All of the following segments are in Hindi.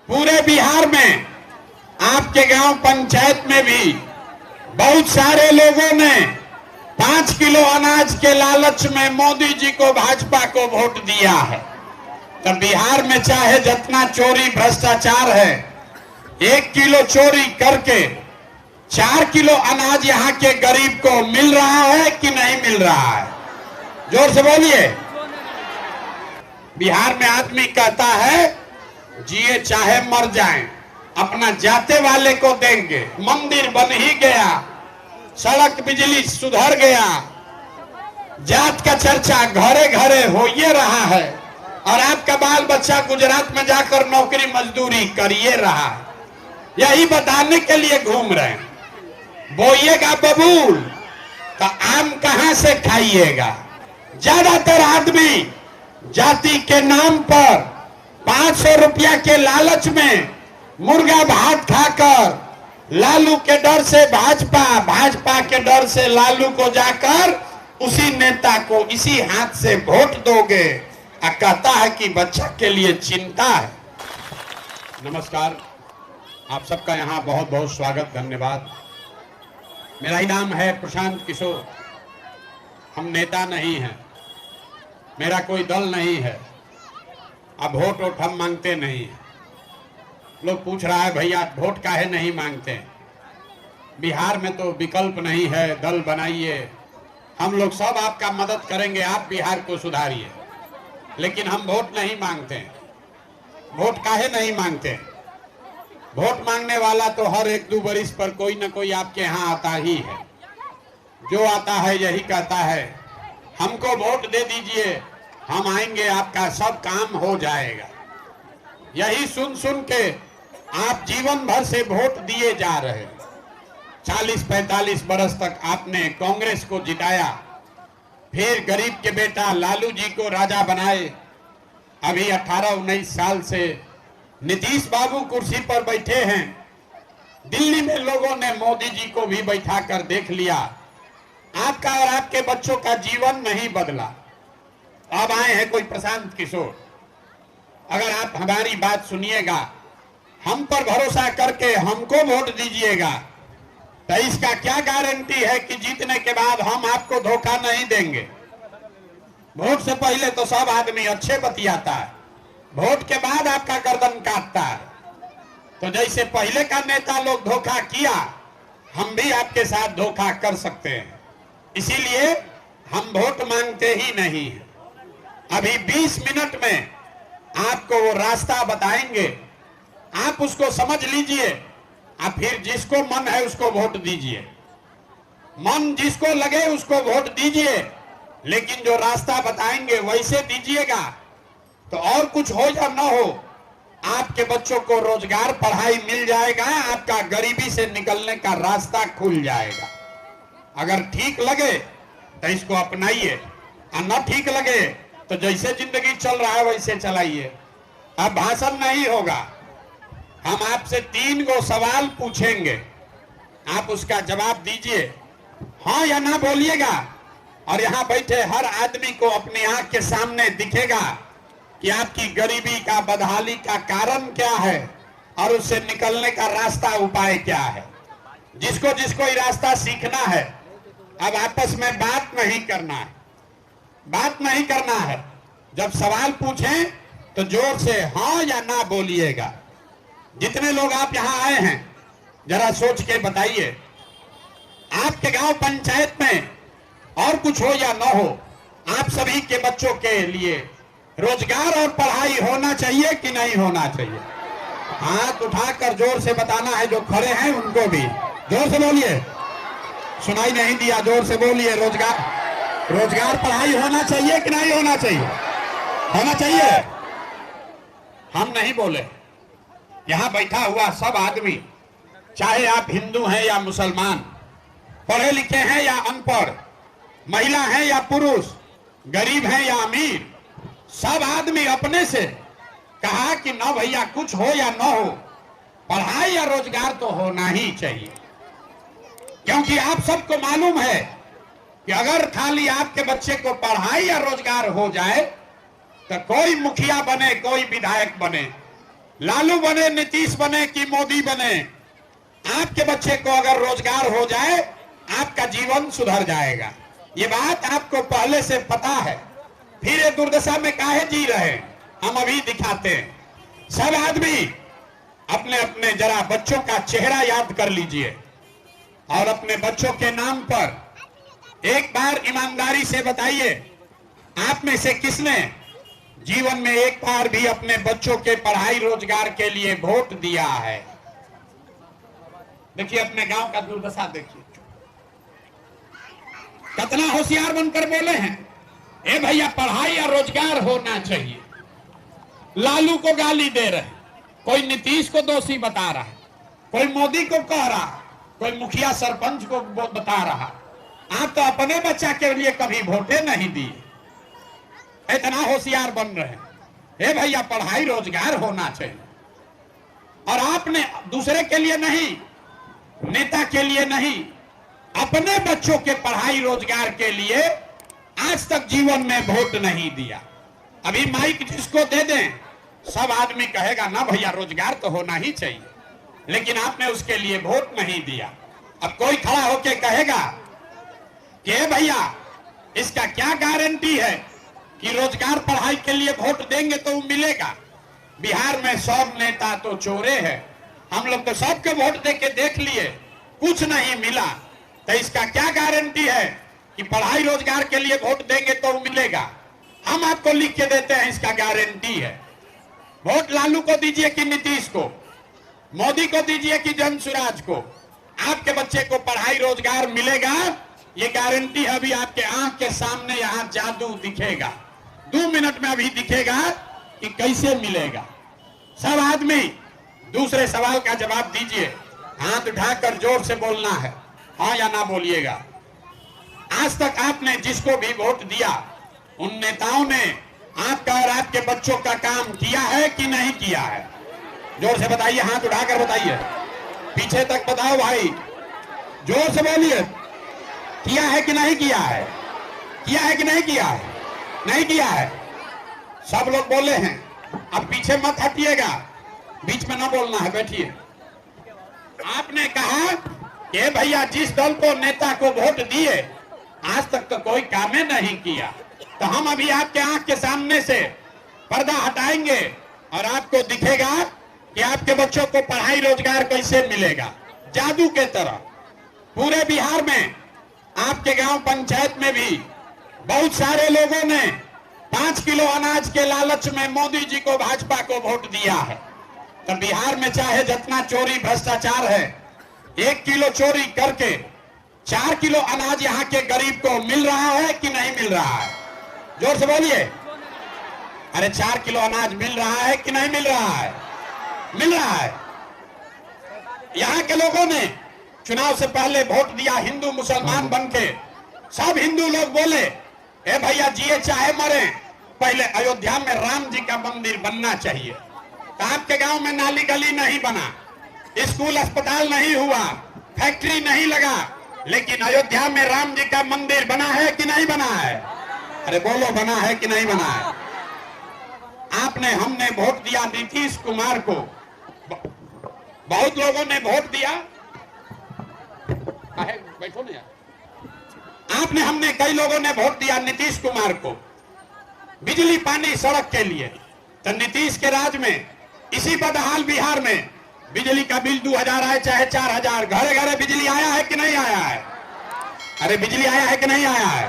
पूरे बिहार में आपके गांव पंचायत में भी बहुत सारे लोगों ने 5 किलो अनाज के लालच में मोदी जी को, भाजपा को वोट दिया है। तो बिहार में चाहे जितना चोरी भ्रष्टाचार है, 1 किलो चोरी करके 4 किलो अनाज यहाँ के गरीब को मिल रहा है कि नहीं मिल रहा है? जोर से बोलिए। बिहार में आदमी कहता है जिए चाहे मर जाएं, अपना जाते वाले को देंगे। मंदिर बन ही गया, सड़क बिजली सुधर गया, जात का चर्चा घरे घरे हो ये रहा है, और आपका बाल बच्चा गुजरात में जाकर नौकरी मजदूरी करिए रहा है। यही बताने के लिए घूम रहे हैं। बोइएगा बबूल तो आम कहां से खाइएगा? ज्यादातर आदमी जाति के नाम पर 500 रुपया के लालच में मुर्गा भात खाकर लालू के डर से भाजपा, भाजपा के डर से लालू को जाकर उसी नेता को इसी हाथ से वोट दोगे, और कहता है कि बच्चा के लिए चिंता है। नमस्कार, आप सबका यहाँ बहुत बहुत स्वागत, धन्यवाद। मेरा ही नाम है प्रशांत किशोर। हम नेता नहीं हैं, मेरा कोई दल नहीं है, अब वोट हम मांगते नहीं हैं। लोग पूछ रहा है भैया वोट काहे नहीं मांगते? बिहार में तो विकल्प नहीं है, दल बनाइए, हम लोग सब आपका मदद करेंगे, आप बिहार को सुधारिए। लेकिन हम वोट नहीं मांगते। वोट काहे नहीं मांगते? वोट मांगने वाला तो हर 1-2 बरिस पर कोई न कोई आपके यहाँ आता ही है। जो आता है यही कहता है हमको वोट दे दीजिए, हम आएंगे, आपका सब काम हो जाएगा। यही सुन सुन के आप जीवन भर से वोट दिए जा रहे हैं। 40-45 बरस तक आपने कांग्रेस को जिताया, फिर गरीब के बेटा लालू जी को राजा बनाए। अभी 18-19 साल से नीतीश बाबू कुर्सी पर बैठे हैं। दिल्ली में लोगों ने मोदी जी को भी बैठा कर देख लिया। आपका और आपके बच्चों का जीवन नहीं बदला। अब आए हैं कोई प्रशांत किशोर। अगर आप हमारी बात सुनिएगा, हम पर भरोसा करके हमको वोट दीजिएगा, तो इसका क्या गारंटी है कि जीतने के बाद हम आपको धोखा नहीं देंगे? वोट से पहले तो सब आदमी अच्छे बतियाता है, वोट के बाद आपका गर्दन काटता है। तो जैसे पहले का नेता लोग धोखा किया, हम भी आपके साथ धोखा कर सकते हैं। इसीलिए हम वोट मांगते ही नहीं हैं। अभी 20 मिनट में आपको वो रास्ता बताएंगे, आप उसको समझ लीजिए, आप फिर जिसको मन है उसको वोट दीजिए। मन जिसको लगे उसको वोट दीजिए, लेकिन जो रास्ता बताएंगे वैसे दीजिएगा। तो और कुछ हो या ना हो, आपके बच्चों को रोजगार, पढ़ाई मिल जाएगा, आपका गरीबी से निकलने का रास्ता खुल जाएगा। अगर ठीक लगे तो इसको अपनाइए, और न ठीक लगे तो जैसे जिंदगी चल रहा है वैसे चलाइए। अब भाषण नहीं होगा, हम आपसे 3 गो सवाल पूछेंगे, आप उसका जवाब दीजिए, हाँ या ना बोलिएगा। और यहाँ बैठे हर आदमी को अपनी आंख के सामने दिखेगा कि आपकी गरीबी का, बदहाली का कारण क्या है और उससे निकलने का रास्ता, उपाय क्या है। जिसको जिसको ये रास्ता सीखना है, अब आपस में बात नहीं करना है, बात नहीं करना है। जब सवाल पूछें तो जोर से हाँ या ना बोलिएगा। जितने लोग आप यहाँ आए हैं जरा सोच के बताइए, आपके गांव पंचायत में और कुछ हो या ना हो, आप सभी के बच्चों के लिए रोजगार और पढ़ाई होना चाहिए कि नहीं होना चाहिए? हाथ उठाकर जोर से बताना है। जो खड़े हैं उनको भी जोर से बोलिए, सुनाई नहीं दिया, जोर से बोलिए। रोजगार पढ़ाई होना चाहिए कि नहीं होना चाहिए? होना चाहिए। हम नहीं बोले, यहाँ बैठा हुआ सब आदमी, चाहे आप हिंदू हैं या मुसलमान, पढ़े लिखे हैं या अनपढ़, महिला हैं या पुरुष, गरीब हैं या अमीर, सब आदमी अपने से कहा कि ना भैया कुछ हो या ना हो, पढ़ाई या रोजगार तो होना ही चाहिए। क्योंकि आप सबको मालूम है कि अगर खाली आपके बच्चे को पढ़ाई या रोजगार हो जाए तो कोई मुखिया बने, कोई विधायक बने, लालू बने, नीतीश बने कि मोदी बने, आपके बच्चे को अगर रोजगार हो जाए आपका जीवन सुधर जाएगा। ये बात आपको पहले से पता है, फिर ये दुर्दशा में काहे जी रहे हैं, हम अभी दिखाते हैं। सब आदमी अपने अपने जरा बच्चों का चेहरा याद कर लीजिए और अपने बच्चों के नाम पर एक बार ईमानदारी से बताइए, आप में से किसने जीवन में एक बार भी अपने बच्चों के पढ़ाई रोजगार के लिए वोट दिया है? देखिए अपने गांव का दुर्दशा देखिए, कितना होशियार बनकर बोले हैं, ए भैया पढ़ाई और रोजगार होना चाहिए। लालू को गाली दे रहे, कोई नीतीश को दोषी बता रहा है, कोई मोदी को कह रहा, कोई मुखिया सरपंच को बता रहा। आप तो अपने बच्चा के लिए कभी वोटे नहीं दिए, इतना होशियार बन रहे हैं। हे भैया पढ़ाई रोजगार होना चाहिए, और आपने दूसरे के लिए नहीं, नेता के लिए नहीं, अपने बच्चों के पढ़ाई रोजगार के लिए आज तक जीवन में वोट नहीं दिया। अभी माइक जिसको दे दें सब आदमी कहेगा ना भैया रोजगार तो होना ही चाहिए, लेकिन आपने उसके लिए वोट नहीं दिया। अब कोई खड़ा होके कहेगा कि भैया इसका क्या गारंटी है कि रोजगार पढ़ाई के लिए वोट देंगे तो मिलेगा? बिहार में सब नेता तो चोरे हैं, हम लोग तो सबके वोट दे के देख लिए, कुछ नहीं मिला, तो इसका क्या गारंटी है कि पढ़ाई रोजगार के लिए वोट देंगे तो मिलेगा? हम आपको लिख के देते हैं, इसका गारंटी है। वोट लालू को दीजिए कि नीतीश को, मोदी को दीजिए कि जनसुराज को, आपके बच्चे को पढ़ाई रोजगार मिलेगा, ये गारंटी है। अभी आपके आंख के सामने यहाँ जादू दिखेगा, 2 मिनट में अभी दिखेगा कि कैसे मिलेगा। सब आदमी दूसरे सवाल का जवाब दीजिए, हाथ उठाकर जोर से बोलना है, हाँ या ना बोलिएगा। आज तक आपने जिसको भी वोट दिया उन नेताओं ने आपका और आपके बच्चों का काम किया है कि नहीं किया है? जोर से बताइए, हाथ उठाकर बताइए, पीछे तक बताओ भाई, जोर से बोलिए, किया है कि नहीं किया है? किया है कि नहीं किया है? नहीं किया है। सब लोग बोले हैं, अब पीछे मत हटिएगा, बीच में ना बोलना है, बैठिए। आपने कहा कि भैया जिस दल को नेता को वोट दिए आज तक तो कोई काम नहीं किया, तो हम अभी आपके आंख के सामने से पर्दा हटाएंगे और आपको दिखेगा कि आपके बच्चों को पढ़ाई रोजगार कैसे मिलेगा, जादू के तरह। पूरे बिहार में आपके गांव पंचायत में भी बहुत सारे लोगों ने 5 किलो अनाज के लालच में मोदी जी को, भाजपा को वोट दिया है। तो बिहार में चाहे जितना चोरी भ्रष्टाचार है, 1 किलो चोरी करके 4 किलो अनाज यहाँ के गरीब को मिल रहा है कि नहीं मिल रहा है? जोर से बोलिए, अरे 4 किलो अनाज मिल रहा है कि नहीं मिल रहा है? मिल रहा है। यहाँ के लोगों ने चुनाव से पहले वोट दिया हिंदू मुसलमान बनके। सब हिंदू लोग बोले, ए भैया जिए चाहे मरे, पहले अयोध्या में राम जी का मंदिर बनना चाहिए। तो आपके गांव में नाली गली नहीं बना, स्कूल अस्पताल नहीं हुआ, फैक्ट्री नहीं लगा, लेकिन अयोध्या में राम जी का मंदिर बना है कि नहीं बना है? अरे बोलो, बना है कि नहीं बना है? आपने, हमने वोट दिया नीतीश कुमार को, बहुत लोगों ने वोट दिया, बैठो ना यार। आपने, हमने, कई लोगों ने वोट दिया नीतीश कुमार को बिजली पानी सड़क के लिए। तो नीतीश के राज में इसी बदहाल बिहार में बिजली का बिल 2000 आए चाहे 4000, घरे घरे बिजली आया है कि नहीं आया है? अरे बिजली आया है कि नहीं आया है?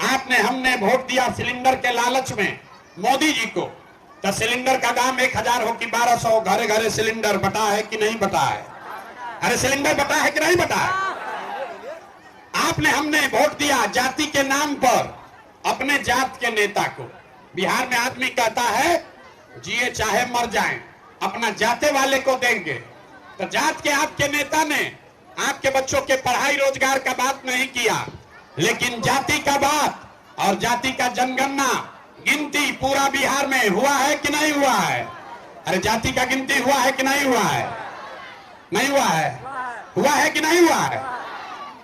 आपने, हमने वोट दिया सिलेंडर के लालच में मोदी जी को। तो सिलेंडर का दाम 1000 हो कि 1200, घरे घरे सिलेंडर बटा है कि नहीं बटा है? अरे सिलेंडर बटा है कि नहीं बटा है? आपने, हमने वोट दिया जाति के नाम पर अपने जात के नेता को। बिहार में आदमी कहता है जिए चाहे मर जाएं, अपना जाते वाले को देंगे। तो जात के आपके नेता ने आपके बच्चों के पढ़ाई रोजगार का बात नहीं किया, लेकिन जाति का बात और जाति का जनगणना गिनती पूरा बिहार में हुआ है कि नहीं हुआ है? अरे जाति का गिनती हुआ है कि नहीं हुआ है? नहीं हुआ है? हुआ है कि नहीं हुआ है?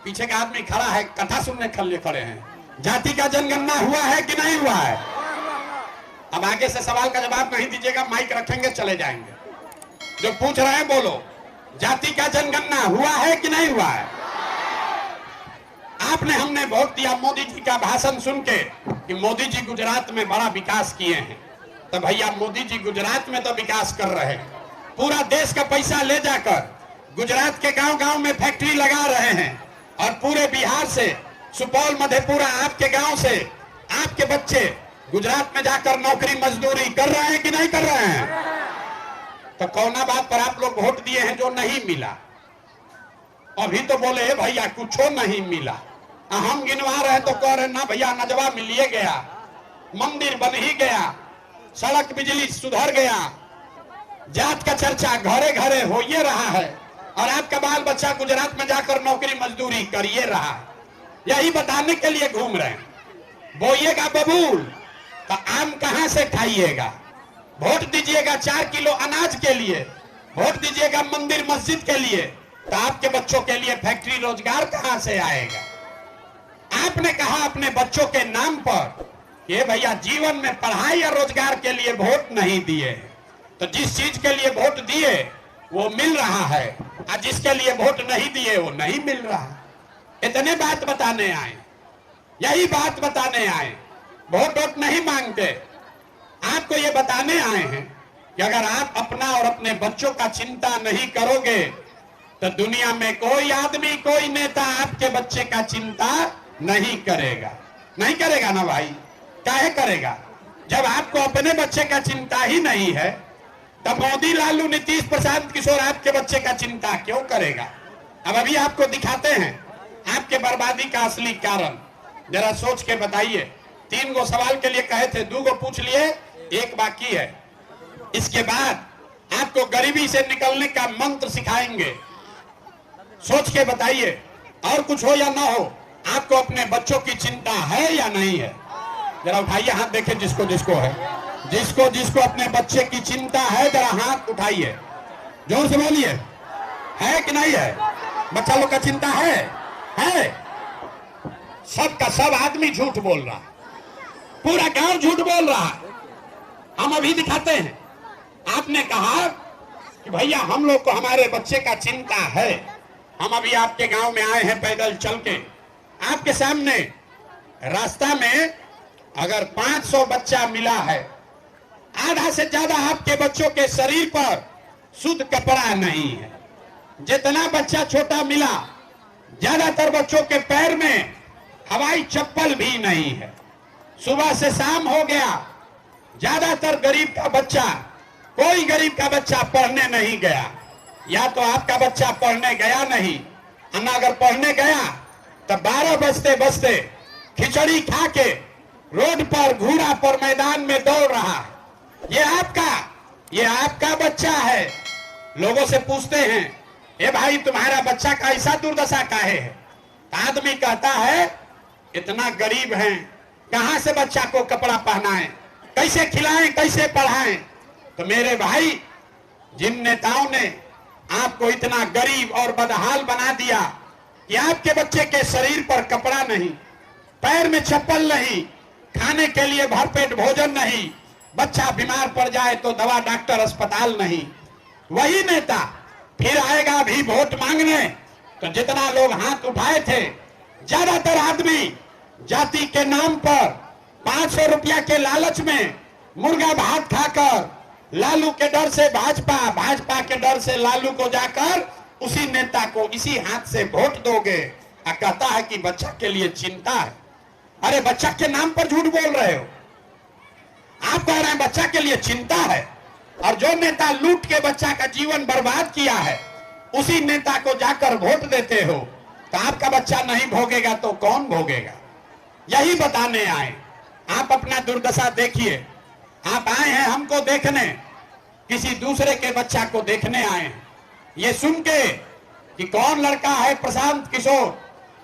पीछे का आदमी खड़ा है, कथा सुनने खड़े हैं। जाति का जनगणना हुआ है कि नहीं हुआ है? अब आगे से सवाल का जवाब नहीं दीजिएगा, माइक रखेंगे चले जाएंगे। जो पूछ रहे हैं बोलो, जाति का जनगणना हुआ है कि नहीं हुआ है? आपने हमने वोट दिया मोदी जी का भाषण सुन के कि मोदी जी गुजरात में बड़ा विकास किए हैं। तो भैया मोदी जी गुजरात में तो विकास कर रहे हैं, पूरा देश का पैसा ले जाकर गुजरात के गांव-गांव में फैक्ट्री लगा रहे हैं और पूरे बिहार से, सुपौल, मधेपुरा, आपके गांव से आपके बच्चे गुजरात में जाकर नौकरी मजदूरी कर रहे हैं कि नहीं कर रहे हैं? तो कौना बात पर आप लोग वोट दिए हैं जो नहीं मिला? अभी तो बोले भैया कुछ नहीं मिला, हम गिनवा रहे तो कह रहे ना भैया नजवा मिलिए गया, मंदिर बन ही गया, सड़क बिजली सुधर गया, जात का चर्चा घरे घरे हो ये रहा है और आपका बाल बच्चा गुजरात में जाकर नौकरी मजदूरी करिए रहा है। यही बताने के लिए घूम रहे हैं। बोइएगा बबूल तो आम कहां से खाइएगा? वोट दीजिएगा 4 किलो अनाज के लिए, वोट दीजिएगा मंदिर मस्जिद के लिए, तो आपके बच्चों के लिए फैक्ट्री रोजगार कहां से आएगा? आपने कहा अपने बच्चों के नाम पर ये भैया जीवन में पढ़ाई या रोजगार के लिए वोट नहीं दिए, तो जिस चीज के लिए वोट दिए वो मिल रहा है और जिसके लिए वोट नहीं दिए वो नहीं मिल रहा। इतने बात बताने आए, यही बात बताने आए, वोट वोट नहीं मांगते। आपको ये बताने आए हैं कि अगर आप अपना और अपने बच्चों का चिंता नहीं करोगे तो दुनिया में कोई आदमी, कोई नेता आपके बच्चे का चिंता नहीं करेगा। नहीं करेगा ना भाई, काहे करेगा? जब आपको अपने बच्चे का चिंता ही नहीं है तो मोदी, लालू, नीतीश, प्रशांत किशोर आपके बच्चे का चिंता क्यों करेगा? अब अभी आपको दिखाते हैं आपके बर्बादी का असली कारण, जरा सोच के बताइए। 3 गो सवाल के लिए कहे थे, 2 गो पूछ लिए, 1 बाकी है। इसके बाद आपको गरीबी से निकलने का मंत्र सिखाएंगे। सोच के बताइए, और कुछ हो या ना हो, आपको अपने बच्चों की चिंता है या नहीं है? जरा उठाइए हाथ, देखें जिसको जिसको है, जिसको जिसको अपने बच्चे की चिंता है जरा हाथ उठाइए, जोर से बोलिए, है कि नहीं है? बच्चा लोग का चिंता है? सबका सब आदमी झूठ बोल रहा, पूरा गांव झूठ बोल रहा। हम अभी दिखाते हैं। आपने कहा कि भैया हम लोग को हमारे बच्चे का चिंता है। हम अभी आपके गांव में आए हैं पैदल चल के, आपके सामने रास्ता में अगर 500 बच्चा मिला है, आधा से ज्यादा आपके बच्चों के शरीर पर शुद्ध कपड़ा नहीं है। जितना बच्चा छोटा मिला, ज्यादातर बच्चों के पैर में हवाई चप्पल भी नहीं है। सुबह से शाम हो गया, ज्यादातर गरीब का बच्चा, कोई गरीब का बच्चा पढ़ने नहीं गया। या तो आपका बच्चा पढ़ने गया नहीं, अन्ना अगर पढ़ने गया तो 12 बजते बजते खिचड़ी खा के रोड पर, घोड़ा पर, मैदान में दौड़ रहा। ये आपका बच्चा है। लोगों से पूछते हैं, ए भाई तुम्हारा बच्चा का ऐसा दुर्दशा काहे है? आदमी कहता है इतना गरीब हैं, कहां से बच्चा को कपड़ा पहनाएं, कैसे खिलाएं, कैसे पढ़ाएं? तो मेरे भाई, जिन नेताओं ने आपको इतना गरीब और बदहाल बना दिया कि आपके बच्चे के शरीर पर कपड़ा नहीं, पैर में चप्पल नहीं, खाने के लिए भरपेट भोजन नहीं, बच्चा बीमार पड़ जाए तो दवा, डॉक्टर, अस्पताल नहीं, वही नेता फिर आएगा अभी वोट मांगने। तो जितना लोग हाथ उठाए थे, ज्यादातर आदमी जाति के नाम पर 500 रुपया के लालच में मुर्गा भात खाकर, लालू के डर से भाजपा, भाजपा के डर से लालू को जाकर उसी नेता को इसी हाथ से वोट दोगे। कहता है कि बच्चा के लिए चिंता है। अरे बच्चा के नाम पर झूठ बोल रहे हो। आप कह रहे हैं बच्चा के लिए चिंता है, और जो नेता लूट के बच्चा का जीवन बर्बाद किया है उसी नेता को जाकर वोट देते हो। तो आपका बच्चा नहीं भोगेगा तो कौन भोगेगा? यही बताने आए। आप अपना दुर्दशा देखिए। आप आए हैं हमको देखने, किसी दूसरे के बच्चा को देखने आए हैं। ये सुन के कि कौन लड़का है प्रशांत किशोर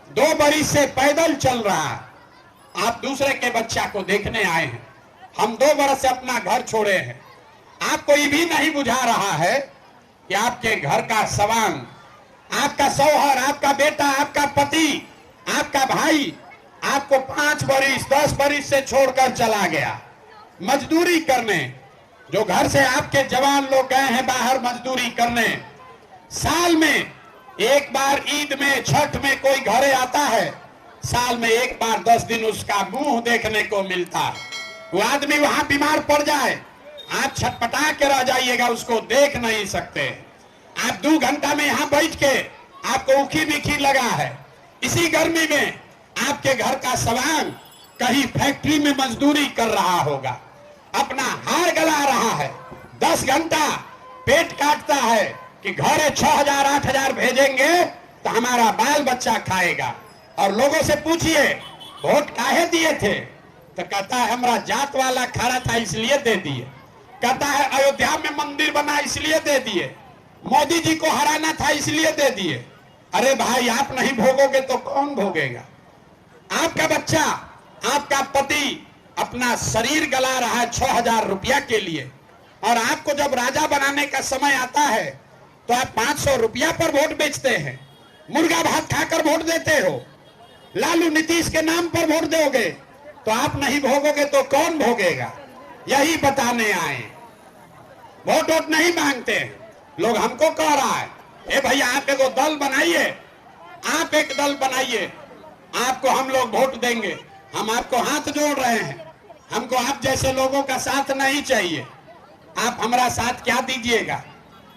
2 बरिस से पैदल चल रहा, आप दूसरे के बच्चा को देखने आए हैं। हम 2 बरस से अपना घर छोड़े हैं। आपको ये भी नहीं बुझा रहा है कि आपके घर का सवांग, आपका शौहर, आपका बेटा, आपका पति, आपका भाई आपको 5 बरिस 10 बरिस से छोड़कर चला गया। मजदूरी करने, जो घर से आपके जवान लोग गए हैं बाहर मजदूरी करने, साल में एक बार ईद में छठ में कोई घरे आता है, साल में एक बार 10 दिन उसका मुंह देखने को मिलता है। वो आदमी वहां बीमार पड़ जाए, आप छटपटा के रह जाइएगा, उसको देख नहीं सकते। आप 2 घंटा में यहाँ बैठ के आपको उखी बिखी लगा है। इसी गर्मी में आपके घर का सवांग कहीं फैक्ट्री में मजदूरी कर रहा होगा, अपना हार गला रहा है, 10 घंटा पेट काटता है कि घरे 6,000 8,000 भेजेंगे तो हमारा बाल बच्चा खाएगा। और लोगों से पूछिए वोट काहे दिए थे, तो कहता है हमारा जात वाला खड़ा था इसलिए दे दिए। कहता है अयोध्या में मंदिर बना इसलिए दे दिए, मोदी जी को हराना था इसलिए दे दिए। अरे भाई, आप नहीं भोगोगे तो कौन भोगेगा? आपका बच्चा, आपका पति अपना शरीर गला रहा है 6,000 रुपया के लिए, और आपको जब राजा बनाने का समय आता है तो आप 500 रुपया पर वोट बेचते हैं, मुर्गा भात खाकर वोट देते हो, लालू नीतीश के नाम पर वोट दोगे तो आप नहीं भोगोगे तो कौन भोगेगा? यही बताने आए। वोट नहीं मांगते हैं लोग। हमको कह रहा है ए भैया आप एक दल बनाइए, आप एक दल बनाइए, आपको हम लोग वोट देंगे। हम आपको हाथ जोड़ रहे हैं, हमको आप जैसे लोगों का साथ नहीं चाहिए। आप हमारा साथ क्या दीजिएगा?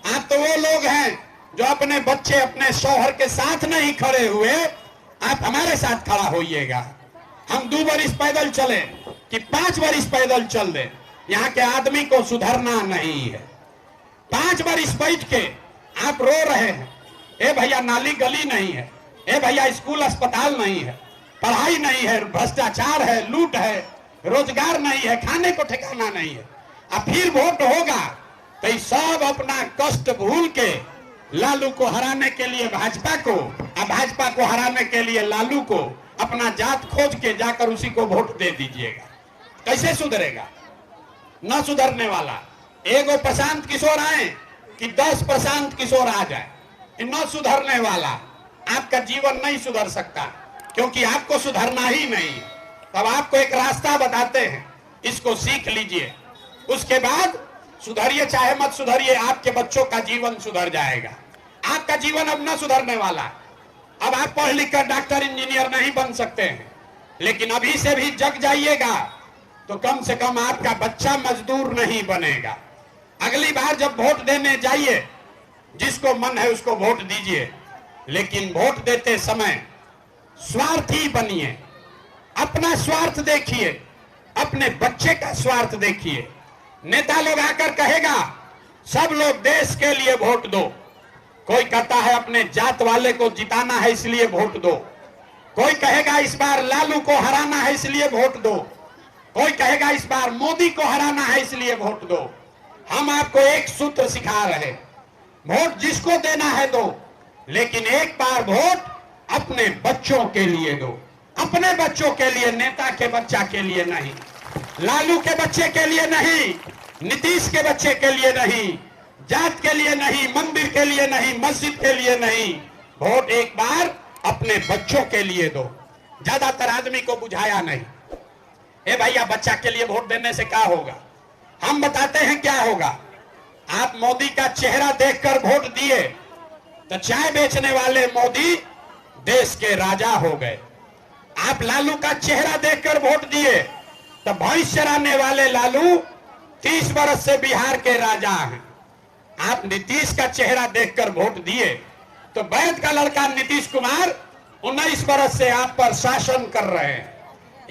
आप तो वो लोग हैं जो अपने बच्चे अपने शौहर के साथ नहीं खड़े हुए, आप हमारे साथ खड़ा होइएगा। हम 2 बरिस पैदल चले कि 5 बरिस पैदल चल दे, यहाँ के आदमी को सुधरना नहीं है। 5 बरिस बैठ के आप रो रहे हैं, ए भैया नाली गली नहीं है, ए भैया स्कूल अस्पताल नहीं है, पढ़ाई नहीं है, भ्रष्टाचार है, लूट है, रोजगार नहीं है, खाने को ठिकाना नहीं है। अब फिर वोट होगा तो ये सब अपना कष्ट भूल के लालू को हराने के लिए भाजपा को, और भाजपा को हराने के लिए लालू को, अपना जात खोज के जाकर उसी को वोट दे दीजिएगा। कैसे सुधरेगा? न सुधरने वाला। एगो प्रशांत किशोर आए कि 10 प्रशांत किशोर आ जाए, न सुधरने वाला। आपका जीवन नहीं सुधर सकता क्योंकि आपको सुधरना ही नहीं। तब आपको एक रास्ता बताते हैं, इसको सीख लीजिए, उसके बाद सुधरिए चाहे मत सुधरिए, आपके बच्चों का जीवन सुधर जाएगा। आपका जीवन अब न सुधरने वाला। अब आप पढ़ लिख कर डॉक्टर इंजीनियर नहीं बन सकते हैं, लेकिन अभी से भी जग जाइएगा तो कम से कम आपका बच्चा मजदूर नहीं बनेगा। अगली बार जब वोट देने जाइए, जिसको मन है उसको वोट दीजिए, लेकिन वोट देते समय स्वार्थी बनिए। अपना स्वार्थ देखिए, अपने बच्चे का स्वार्थ देखिए। नेता लोग आकर कहेगा सब लोग देश के लिए वोट दो, कोई कहता है अपने जात वाले को जिताना है इसलिए वोट दो, कोई कहेगा इस बार लालू को हराना है इसलिए वोट दो, कोई कहेगा इस बार मोदी को हराना है इसलिए वोट दो। हम आपको एक सूत्र सिखा रहे, वोट जिसको देना है दो, लेकिन एक बार वोट अपने बच्चों के लिए दो। अपने बच्चों के लिए, नेता के बच्चा के लिए नहीं, लालू के बच्चे के लिए नहीं, नीतीश के बच्चे के लिए नहीं, जात के लिए नहीं, मंदिर के लिए नहीं, मस्जिद के लिए नहीं। वोट एक बार अपने बच्चों के लिए दो। ज्यादातर आदमी को बुझाया नहीं। ए भैया बच्चा के लिए वोट देने से क्या होगा? हम बताते हैं क्या होगा। आप मोदी का चेहरा देखकर वोट दिए तो चाय बेचने वाले मोदी देश के राजा हो गए। आप लालू का चेहरा देखकर वोट दिए तो भैंस चराने वाले लालू 30 वर्ष से बिहार के राजा हैं। आप नीतीश का चेहरा देखकर वोट दिए तो वैद का लड़का नीतीश कुमार 19 वर्ष से आप पर शासन कर रहे हैं।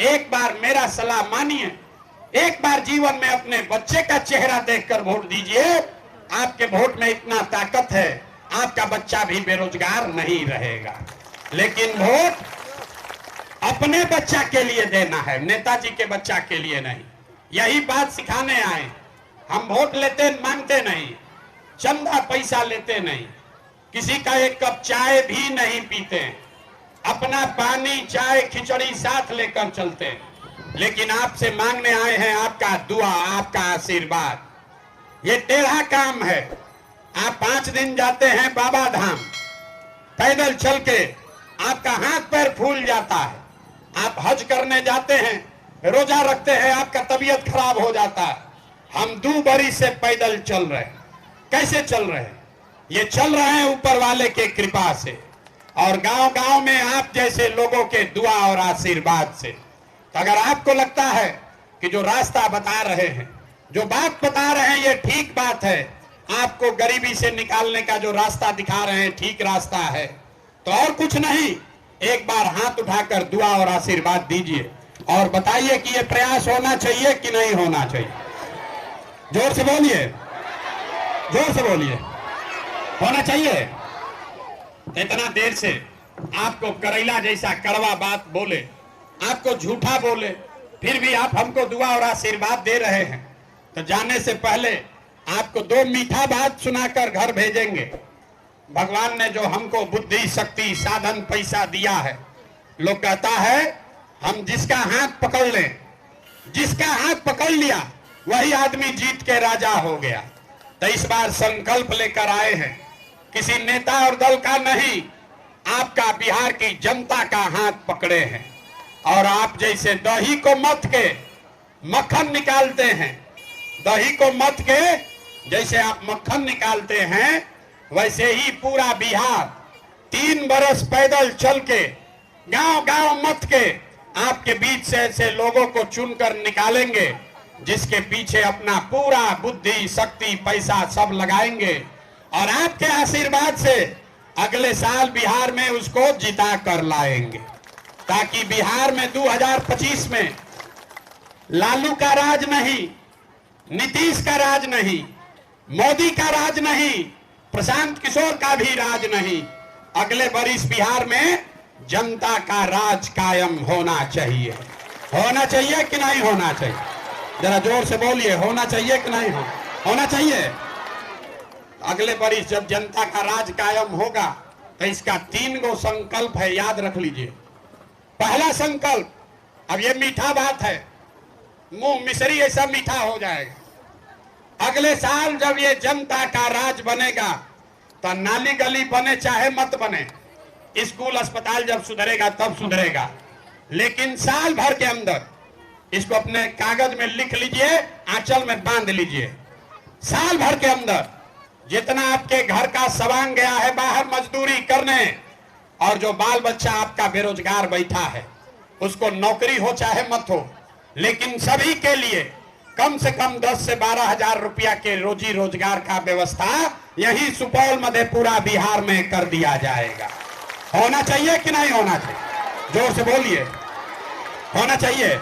एक बार मेरा सलाह मानिए, एक बार जीवन में अपने बच्चे का चेहरा देखकर वोट दीजिए। आपके वोट में इतना ताकत है, आपका बच्चा भी बेरोजगार नहीं रहेगा। लेकिन वोट अपने बच्चा के लिए देना है, नेताजी के बच्चा के लिए नहीं। यही बात सिखाने आए। हम वोट लेते मांगते नहीं, चंदा पैसा लेते नहीं, किसी का एक कप चाय भी नहीं पीते, अपना पानी चाय खिचड़ी साथ लेकर चलते, लेकिन आपसे मांगने आए हैं आपका दुआ, आपका आशीर्वाद। ये टेढ़ा काम है। आप 5 दिन जाते हैं बाबा धाम, पैदल चल के आपका हाथ पैर फूल जाता है। आप हज करने जाते हैं, रोजा रखते हैं, आपका तबीयत खराब हो जाता है। हम 2 बरिस से पैदल चल रहे हैं। कैसे चल रहे हैं? ये चल रहे हैं ऊपर वाले के कृपा से और गांव गांव में आप जैसे लोगों के दुआ और आशीर्वाद से। तो अगर आपको लगता है कि जो रास्ता बता रहे हैं, जो बात बता रहे हैं, ये ठीक बात है, आपको गरीबी से निकालने का जो रास्ता दिखा रहे हैं ठीक रास्ता है, तो और कुछ नहीं, एक बार हाथ उठाकर दुआ और आशीर्वाद दीजिए और बताइए कि ये प्रयास होना चाहिए कि नहीं होना चाहिए। जोर से बोलिए, जोर से बोलिए, होना चाहिए। इतना देर से आपको करेला जैसा कड़वा बात बोले, आपको झूठा बोले, फिर भी आप हमको दुआ और आशीर्वाद दे रहे हैं, तो जाने से पहले आपको 2 मीठा बात सुनाकर घर भेजेंगे। भगवान ने जो हमको बुद्धि, शक्ति, साधन, पैसा दिया है, लोग कहता है हम जिसका हाथ पकड़ लें, जिसका हाथ पकड़ लिया वही आदमी जीत के राजा हो गया। तो इस बार संकल्प लेकर आए हैं, किसी नेता और दल का नहीं, आपका बिहार की जनता का हाथ पकड़े हैं। और आप जैसे दही को मथ के मक्खन निकालते हैं, दही को मथ के जैसे आप मक्खन निकालते हैं, वैसे ही पूरा बिहार 3 बरस पैदल चल के, गांव गांव मत के आपके बीच से ऐसे लोगों को चुनकर निकालेंगे जिसके पीछे अपना पूरा बुद्धि, शक्ति, पैसा सब लगाएंगे और आपके आशीर्वाद से अगले साल बिहार में उसको जिता कर लाएंगे, ताकि बिहार में 2025 में लालू का राज नहीं, नीतीश का राज नहीं, मोदी का राज नहीं, प्रशांत किशोर का भी राज नहीं, अगले बरिस बिहार में जनता का राज कायम होना चाहिए। होना चाहिए कि नहीं होना चाहिए? जरा जोर से बोलिए, होना चाहिए कि नहीं होना चाहिए? अगले बरिस जब जनता का राज कायम होगा तो इसका 3 गो संकल्प है, याद रख लीजिए। पहला संकल्प, अब ये मीठा बात है, मुंह मिश्री ऐसा मीठा हो जाएगा। अगले साल जब ये जनता का राज बनेगा तो नाली गली बने चाहे मत बने, स्कूल अस्पताल जब सुधरेगा तब सुधरेगा, लेकिन साल भर के अंदर इसको अपने कागज में लिख लीजिए, आंचल में बांध लीजिए। साल भर के अंदर जितना आपके घर का सवांग गया है बाहर मजदूरी करने, और जो बाल बच्चा आपका बेरोजगार बैठा है उसको नौकरी हो चाहे मत हो, लेकिन सभी के लिए कम से कम 10 से 12 हजार रुपया के रोजी रोजगार का व्यवस्था यही सुपौल, मधेपुरा, बिहार में कर दिया जाएगा। होना चाहिए कि नहीं होना चाहिए? जोर से बोलिए, होना चाहिए।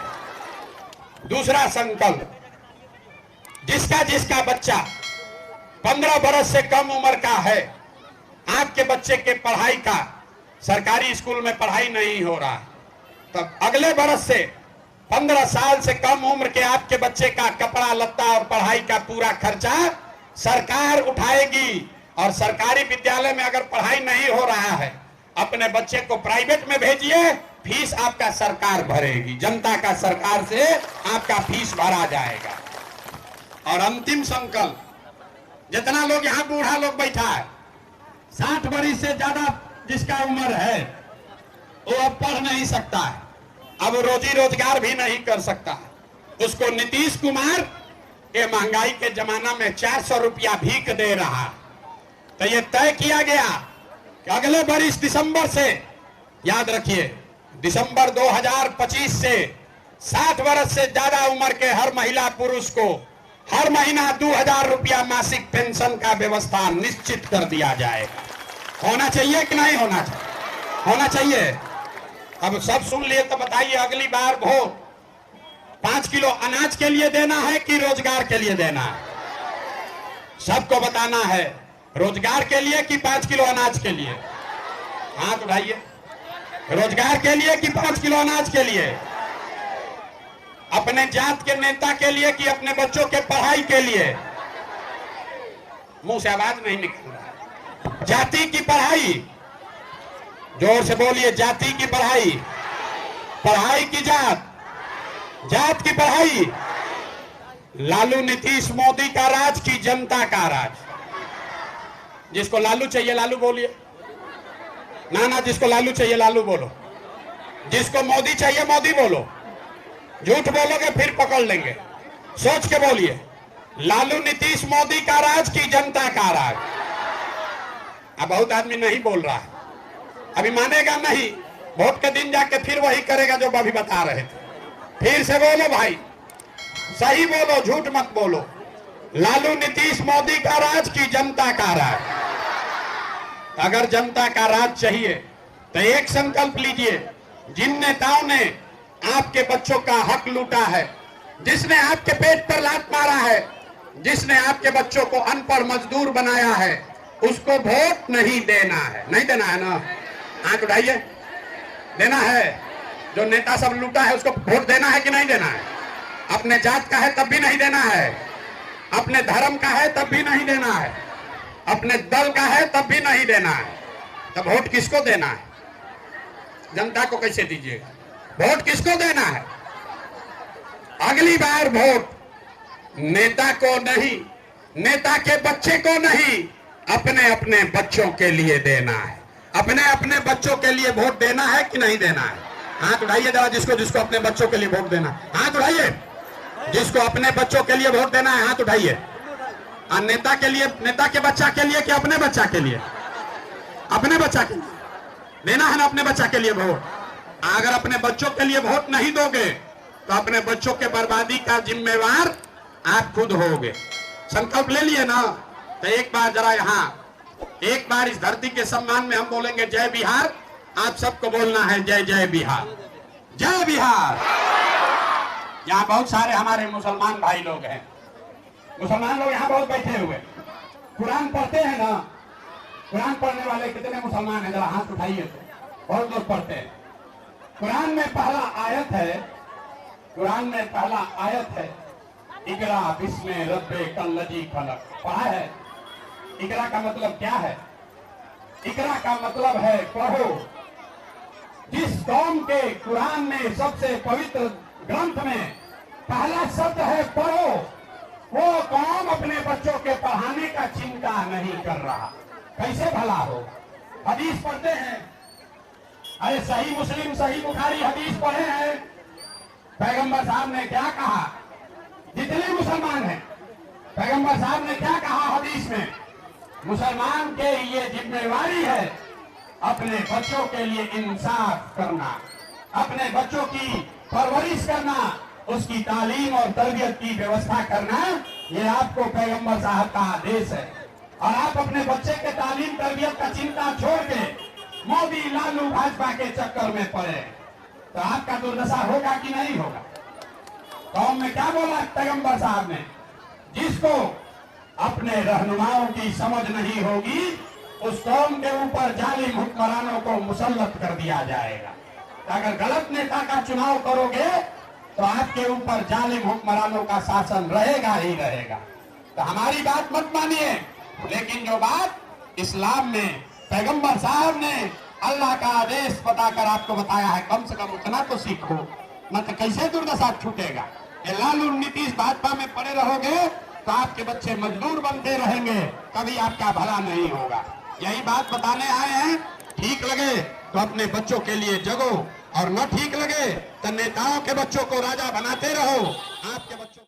दूसरा संकल्प, जिसका जिसका बच्चा 15 बरस से कम उम्र का है, आपके बच्चे के पढ़ाई का सरकारी स्कूल में पढ़ाई नहीं हो रहा, तब अगले बरस से 15 साल से कम उम्र के आपके बच्चे का कपड़ा लत्ता और पढ़ाई का पूरा खर्चा सरकार उठाएगी। और सरकारी विद्यालय में अगर पढ़ाई नहीं हो रहा है, अपने बच्चे को प्राइवेट में भेजिए, फीस आपका सरकार भरेगी, जनता का सरकार से आपका फीस भरा जाएगा। और अंतिम संकल्प, जितना लोग यहाँ बूढ़ा लोग बैठा है, 60 बरिस से ज्यादा जिसका उम्र है, वो अब पढ़ नहीं सकता है, अब रोजी रोजगार भी नहीं कर सकता, उसको नीतीश कुमार ये महंगाई के जमाना में 400 रुपया भीख दे रहा। तो ये तय किया गया कि अगले बरिस दिसंबर से, याद रखिए, दिसंबर 2025 से 60 वर्ष से ज्यादा उम्र के हर महिला पुरुष को हर महीना 2000 रुपया मासिक पेंशन का व्यवस्था निश्चित कर दिया जाएगा। होना चाहिए कि नहीं होना चाहिए? होना चाहिए। अब सब सुन लिए तो बताइए, अगली बार वोट 5 किलो अनाज के लिए देना है कि रोजगार के लिए देना है? सबको बताना है, रोजगार के लिए कि 5 किलो अनाज के लिए? हाथ उठाइए। रोजगार के लिए कि 5 किलो अनाज के लिए? अपने जात के नेता के लिए कि अपने बच्चों के पढ़ाई के लिए? मुंह से आवाज नहीं निकल रहा। जाति की पढ़ाई, जोर से बोलिए, जाति की पढ़ाई, पढ़ाई की जात, जात की पढ़ाई। लालू नीतीश मोदी का राज की जनता का राज? जिसको लालू चाहिए लालू बोलिए, ना जिसको लालू चाहिए लालू बोलो, जिसको मोदी चाहिए मोदी बोलो। झूठ बोलोगे फिर पकड़ लेंगे। सोच के बोलिए, लालू नीतीश मोदी का राज की जनता का राज। अब बहुत आदमी नहीं बोल रहा है, अभी मानेगा नहीं, वोट के दिन जाके फिर वही करेगा जो अभी बता रहे थे। फिर से बोलो भाई, सही बोलो, झूठ मत बोलो। लालू नीतीश मोदी का राज की जनता का राज। अगर जनता का राज चाहिए तो एक संकल्प लीजिए, जिन नेताओं ने आपके बच्चों का हक लूटा है, जिसने आपके पेट पर लात मारा है, जिसने आपके बच्चों को अनपढ़ मजदूर बनाया है, उसको वोट नहीं देना है। नहीं देना है ना? हाथ उठाइए। देना है। जो नेता सब लूटा है उसको वोट देना है कि नहीं देना है? अपने जात का है तब भी नहीं देना है, अपने धर्म का है तब भी नहीं देना है, अपने दल का है तब भी नहीं देना है। तब वोट किसको देना है? जनता को कैसे दीजिएगा? वोट किसको देना है? अगली बार वोट नेता को नहीं, नेता के बच्चे को नहीं, अपने अपने बच्चों के लिए देना है। अपने अपने बच्चों के लिए वोट देना है कि नहीं देना है? हाथ उठाइए जरा, जिसको जिसको अपने बच्चों के लिए वोट देना है, हाथ उठाइए। जिसको अपने बच्चों के लिए वोट देना है हाथ उठाइए। नेता के लिए, नेता के बच्चा के लिए कि अपने बच्चा के लिए? अपने बच्चा के लिए देना है ना, अपने बच्चा के लिए वोट। अगर अपने बच्चों के लिए वोट नहीं दोगे तो अपने बच्चों के बर्बादी का जिम्मेवार आप खुद होगे। संकल्प ले लिए ना? तो एक बार जरा यहाँ, एक बार इस धरती के सम्मान में हम बोलेंगे जय बिहार। आप सबको बोलना है जय जय बिहार, जय बिहार। यहाँ बहुत सारे हमारे मुसलमान भाई लोग हैं, मुसलमान लोग यहाँ बहुत बैठे हुए, कुरान पढ़ते हैं ना? कुरान पढ़ने वाले कितने मुसलमान हैं? जरा हाथ उठाइए। तो बहुत लोग पढ़ते हैं। कुरान में पहला आयत है, कुरान में पहला आयत है, इकरा बिस्मे रब्बे कल्लजी खलक। पढ़ा है? इकरा का मतलब क्या है? इकरा का मतलब है पढ़ो। जिस कौम के कुरान में सबसे पवित्र ग्रंथ में पहला शब्द है पढ़ो, वो कौम अपने बच्चों के पढ़ाने का चिंता नहीं कर रहा। कैसे भला हो? हदीस पढ़ते हैं, अरे सही मुस्लिम सही बुखारी हदीस पढ़े हैं। पैगंबर साहब ने क्या कहा? जितने मुसलमान हैं, पैगंबर साहब ने क्या कहा हदीस में? मुसलमान के ये जिम्मेवारी है अपने बच्चों के लिए इंसाफ करना, अपने बच्चों की परवरिश करना, उसकी तालीम और तरबियत की व्यवस्था करना। ये आपको पैगंबर साहब का आदेश है। और आप अपने बच्चे के तालीम तरबियत का चिंता छोड़ के मोदी लालू भाजपा के चक्कर में पड़े तो आपका दुर्दशा होगा कि नहीं होगा? कौम में क्या बोला पैगंबर साहब ने? जिसको अपने रहनुमाओं की समझ नहीं होगी उस कौम के ऊपर जालिम हुक्मरानों को मुसल्लत कर दिया जाएगा। अगर गलत नेता का चुनाव करोगे तो आपके ऊपर जालिम हुक्मरानों का शासन रहेगा ही रहेगा। तो हमारी बात मत मानिए, लेकिन जो बात इस्लाम में पैगंबर साहब ने अल्लाह का आदेश बताकर आपको बताया है, कम से कम उतना तो सीखो, मत कैसे दुर्दशा छूटेगा। ये लालू नीतीश भाजपा में पड़े रहोगे तो आपके बच्चे मजदूर बनते रहेंगे, कभी आपका भला नहीं होगा। यही बात बताने आए हैं। ठीक लगे तो अपने बच्चों के लिए जगो, और न ठीक लगे तो नेताओं के बच्चों को राजा बनाते रहो। आपके बच्चों